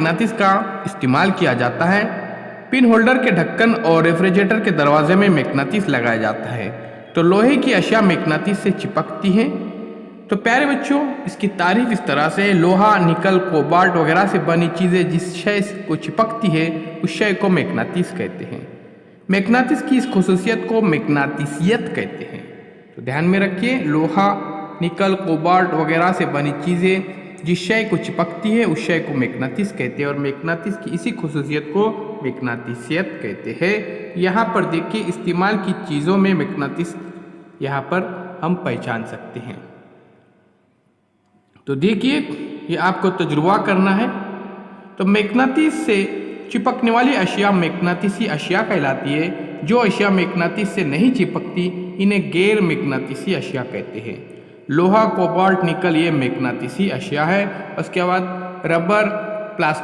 मैग्नेटिस का इस्तेमाल किया जाता है। पिन होल्डर के ढक्कन और रेफ्रिजरेटर के दरवाजे में मैग्नेटिस लगाया जाता है। तो लोहे की अशिया मैग्नेटिस से चिपकती हैं। तो प्यारे बच्चों, इसकी तारीफ इस तरह से, लोहा, निकल, कोबाल्ट वगैरह से बनी चीज़ें जिस शय को चिपकती है उस शय को मैग्नेटिस कहते हैं। मैग्नेटिस की इस खुसूसियत को मैग्नेटिसियत कहते हैं। तो ध्यान में रखिए, लोहा, निकल, कोबाल्ट वगैरह से बनी चीज़ें जिस शय को चिपकती है उस शय को मैग्नेटिस कहते हैं और मैग्नेटिस की इसी खुसूसियत को मैग्नेटिसियत कहते हैं। यहाँ पर देखिए, इस्तेमाल की चीज़ों में मैग्नेटिस यहाँ पर हम पहचान सकते हैं। तो देखिए, ये आपको तजुर्बा करना है। तो मैग्नेटिस से चिपकने वाली अशिया मैग्नेटिसी अशिया कहलाती है। जो अशिया मैग्नेटिस से नहीं चिपकती इन्हें गैर मैग्नेटिसी अशिया कहते हैं। लोहा, कोबाल्ट, निकल ये मैग्नेटिसी अशिया है। उसके बाद रबर, प्लास्टिक